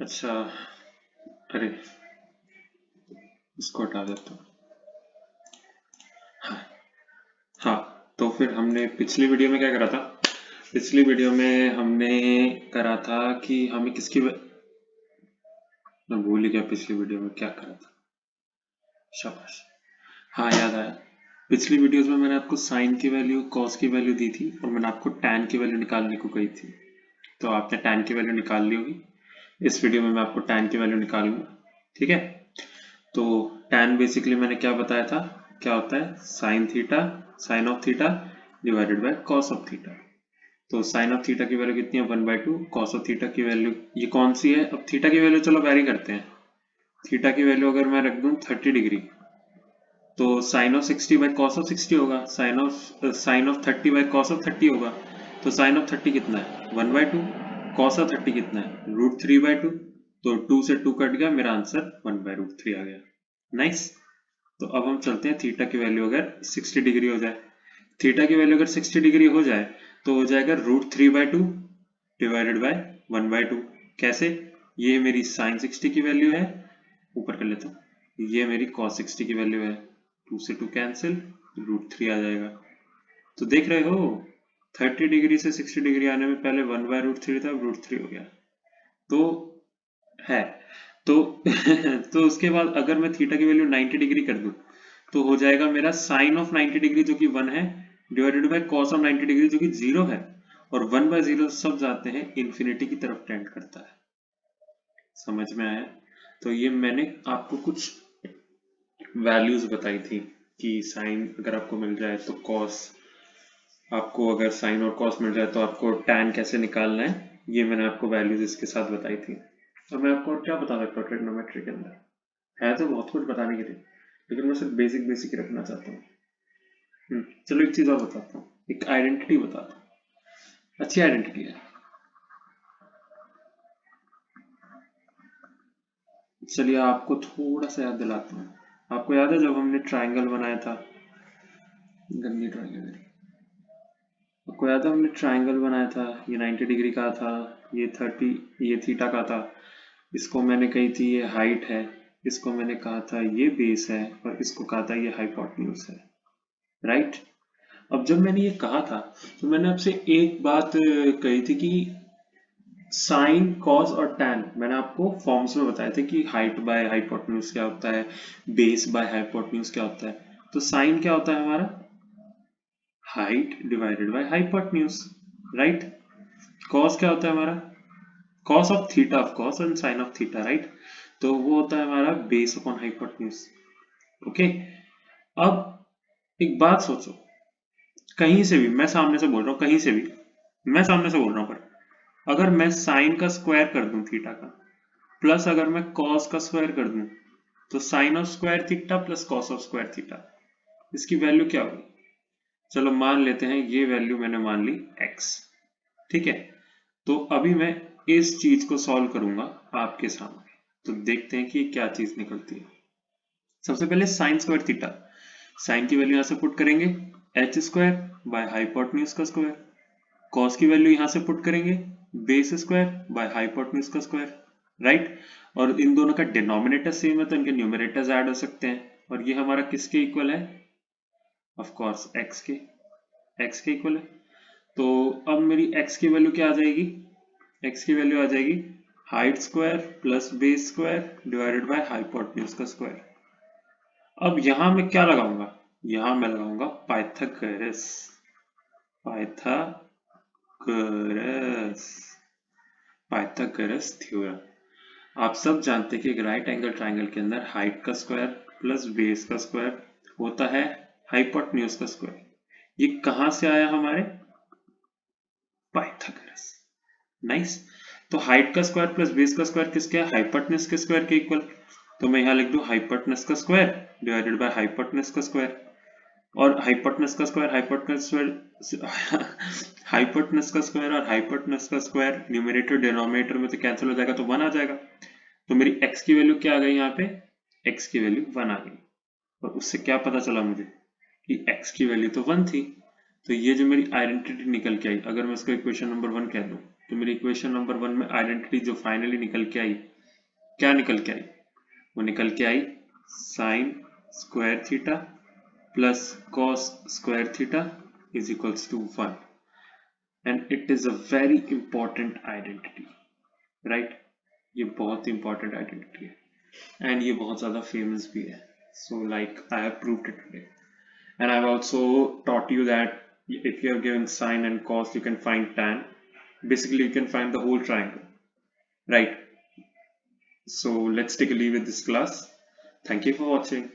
अच्छा, अरे इसको हटा देता हूँ। हाँ, तो फिर हमने पिछली वीडियो में क्या करा था? पिछली वीडियो में हमने करा था कि हमें मैं भूल ही गया पिछली वीडियो में क्या करा था। शाबाश। हाँ, याद आया। पिछली वीडियोस में मैंने आपको साइन की वैल्यू, कॉस की वैल्यू दी थी और मैंने आपको टैन की वैल्यू निकालने को कही थी। तो आपने टैन की वैल्यू निकाल ली होगी। इस वीडियो में मैं आपको टैन की वैल्यू निकालूंगा। ठीक है। तो टैन बेसिकली मैंने क्या बताया था, क्या होता है? Sine theta, sine of theta divided by cos of theta. तो साइन ऑफ थीटा की वैल्यू कितनी है? 1/2। कॉस ऑफ थीटा की वैल्यू ये कौन सी है? अब थीटा की वैल्यू चलो वेरी करते हैं। थीटा की वैल्यू अगर मैं रख दूं 30 डिग्री, तो sine of 60 by cos of 60 होगा। Sine of 30 by cos of 30 होगा। तो साइन ऑफ 30 कितना है? 1/2। कॉस ऑफ 30 कितना है? √3/2। तो 2 से 2 कट गया, मेरा आंसर 1/√3 आ गया। नाइस। तो अब हम चलते हैं, थीटा की वैल्यू अगर 60 डिग्री हो जाए, थीटा की वैल्यू अगर 60 डिग्री हो जाए तो हो जाएगा √3/2 डिवाइडेड बाय 1/2। कैसे? ये मेरी साइन 60 की वैल्यू है, ऊपर कर लेता हूँ। ये मेरी cos 60 की वैल्यू है, 2 से 2 कैंसिल, √3 आ जाएगा। तो देख रहे हो, 30 डिग्री से 60 डिग्री आने में पहले 1/√3 था, अब √3 हो गया। तो है तो तो उसके बाद अगर मैं थीटा की वैल्यू 90 डिग्री कर दूं तो हो जाएगा मेरा साइन ऑफ 90 डिग्री जो कि 1 है divided by cos of 90 degree जो कि 0 है। और 1/0 सब जाते हैं इन्फिनिटी की तरफ टेंड करता है। समझ में आया? तो ये मैंने आपको कुछ वैल्यूज बताई थी कि साइन अगर आपको मिल जाए तो कॉस, आपको अगर साइन और कॉस मिल जाए तो आपको टैन कैसे निकालना है, ये मैंने आपको वैल्यूज इसके साथ बताई थी। तो मैं आपको और क्या बता सकता हूँ ट्रिग्नोमेट्री के अंदर? है तो बहुत कुछ बताने के लिए, लेकिन मैं सिर्फ बेसिक बेसिक रखना चाहता हूँ। चलो एक चीज और बताता हूँ, एक आइडेंटिटी बताता हूँ। अच्छी आइडेंटिटी है। चलिए आपको थोड़ा सा याद दिलाता हूँ। आपको याद है जब हमने ट्रायंगल बनाया था? गंदी ड्राइंग है मेरी। आपको याद है हमने ट्रायंगल बनाया था, ये 90 डिग्री का था, ये 30, ये थीटा का था। इसको मैंने कही थी ये हाइट है, इसको मैंने कहा था ये बेस है, और इसको कहा था ये हाइपोटेन्यूज है। राइट। अब जब मैंने ये कहा था तो मैंने आपसे एक बात कही थी कि साइन, कॉस और टैन मैंने आपको फॉर्म्स में बताए थे कि हाइट बाय हाइपोटेन्यूज क्या होता है, बेस बाय हाइपोटेन्यूज क्या होता है। तो साइन क्या होता है हमारा? Height divided by hypotenuse. Right. Cos क्या होता है हमारा? Cos of theta of cos and sine of theta. Right. तो वो होता है हमारा बेस अपॉन हाइपोटेन्यूज। ओके। अब एक बात सोचो, कहीं से भी मैं सामने से बोल रहा हूँ, कहीं से भी मैं सामने से बोल रहा हूँ, पर अगर मैं साइन का स्क्वायर कर दूं थीटा का, प्लस अगर मैं कॉस का स्क्वायर कर दूं, तो sine of square theta plus cos of square theta, इसकी वैल्यू क्या होगी? चलो मान लेते हैं ये वैल्यू मैंने मान ली x। ठीक है। तो अभी मैं इस चीज को सॉल्व करूंगा आपके सामने, तो देखते हैं कि क्या चीज निकलती है। सबसे पहले साइन स्क्वायर थीटा, साइन की वैल्यू यहां से पुट करेंगे, एच स्क्वायर बाय हाइपोटेन्यूज का स्क्वायर। कॉस की वैल्यू यहां से पुट करेंगे, बेस स्क्वायर बाय हाइपोटेन्यूज का स्क्वायर। राइट। और इन दोनों का डिनोमिनेटर सेम है तो इनके न्यूमरेटर्स ऐड हो सकते हैं, और ये हमारा किसके इक्वल है? ऑफ कोर्स x के, x के इक्वल है। तो अब मेरी x की वैल्यू क्या आ जाएगी? x की वैल्यू आ जाएगी height square plus base square divided by hypotenuse का स्क्वायर। अब यहां मैं क्या लगाऊंगा? यहां मैं लगाऊंगा पाइथागोरस, पाइथागोरस, पाइथागोरस थ्योरम। आप सब जानते हैं कि एक राइट एंगल ट्राइंगल के अंदर हाइट का स्क्वायर प्लस बेस का स्क्वायर होता है हाइपोटेन्यूज का स्क्वायर। ये कहां से आया हमारे? पाइथागोरस। नाइस। तो हाइट का स्क्वायर प्लस बेस का स्क्वायर किसके है? हाइपोटेन्यूज के स्क्वायर के इक्वल। तो मैं यहां लिख दूं हाइपोटेन्यूज का स्क्वायर डिवाइडेड बाय हाइपोटेन्यूज का स्क्वायर। और हाइपोटेन्यूज का स्क्वायर, हाइपोटेन्यूज का स्क्वायर और हाइपोटेन्यूज का स्क्वायर न्यूमरेटर डिनोमिनेटर में तो कैंसिल हो जाएगा, तो 1 आ जाएगा। तो मेरी x की वैल्यू क्या आ गई? यहाँ पे x की वैल्यू 1 आ गई। और उससे क्या पता चला मुझे कि x की वैल्यू तो 1 थी। तो ये जो मेरी आइडेंटिटी निकल के आई, अगर मैं इसको इक्वेशन नंबर 1 कह दूं, तो मेरी इक्वेशन नंबर 1 में आइडेंटिटी जो फाइनली निकल के आई, क्या निकल के आई? वो निकल के आई sine square theta plus cos square theta is equals to 1, and it is a very important identity, right? ये बहुत इंपॉर्टेंट आइडेंटिटी है एंड ये बहुत ज़्यादा फेमस भी है. So like I have proved it today, and I've also taught you that if you're given sine and cos, you can find tan. Basically, you can find the whole triangle, right? So let's take a leave with this class. Thank you for watching.